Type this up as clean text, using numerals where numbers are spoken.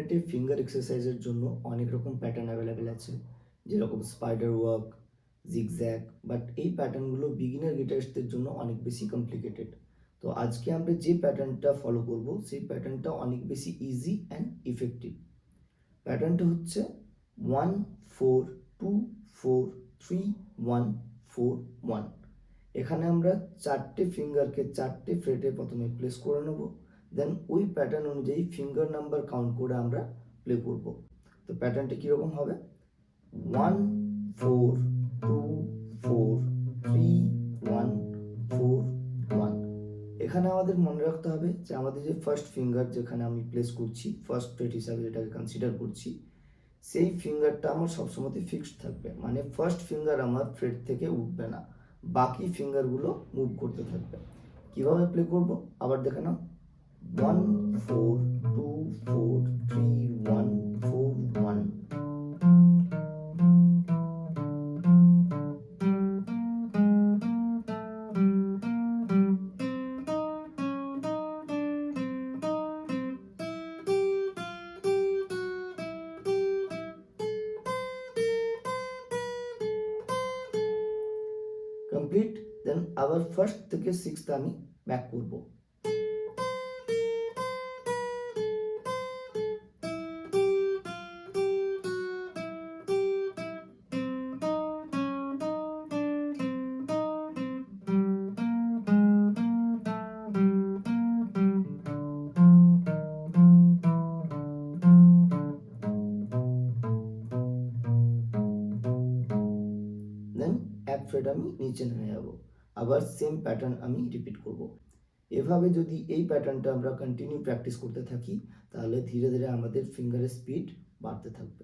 ইন্টারনেটে ফিঙ্গার এক্সারসাইজের জন্য অনেক রকম প্যাটার্ন অ্যাভেলেবেল আছে, যেরকম স্পাইডার ওয়ার্ক, জিগজ্যাগ, বাট এই প্যাটার্নগুলো বিগিনার গিটারিস্টদের জন্য অনেক বেশি কমপ্লিকেটেড। তো আজকে আমরা যে প্যাটার্নটা ফলো করব সেই প্যাটার্নটা অনেক বেশি ইজি অ্যান্ড ইফেক্টিভ। প্যাটার্নটা হচ্ছে 1-4-2-4-3-1-4-1। এখানে আমরা 4টে ফিঙ্গারকে 4টে ফ্রেটে প্রথমে প্লেস করে নেব, দেন ওই প্যাটার্ন অনুযায়ী ফিঙ্গার নাম্বার কাউন্ট করে আমরা প্লে করব। তো প্যাটার্নটা কীরকম হবে? 1-4-2-4-3-1-4-1। এখানে আমাদের মনে রাখতে হবে যে আমাদের যে ফার্স্ট ফিঙ্গার যেখানে আমি প্লেস করছি, ফার্স্ট ফ্রেট হিসাবে যেটাকে কনসিডার করছি, সেই ফিঙ্গারটা আমার সবসময় ফিক্সড থাকবে, মানে ফার্স্ট ফিঙ্গার আমার ফ্রেট থেকে উঠবে না, বাকি ফিঙ্গারগুলো মুভ করতে থাকবে। কিভাবে প্লে করব আবার দেখে নাও। 1-4-2-4-3-1-4-1। কমপ্লিট। দেন আবার ফার্স্ট থেকে সিক্সথ আমি ব্যাক করব। দেন এক ফ্রেট আমি নিচে নেমে যাব, আবার সেম প্যাটার্ন আমি রিপিট করব। এভাবে যদি এই প্যাটার্নটা আমরা কন্টিনিউ প্র্যাকটিস করতে থাকি তাহলে ধীরে ধীরে আমাদের ফিঙ্গারের স্পিড বাড়তে থাকবে।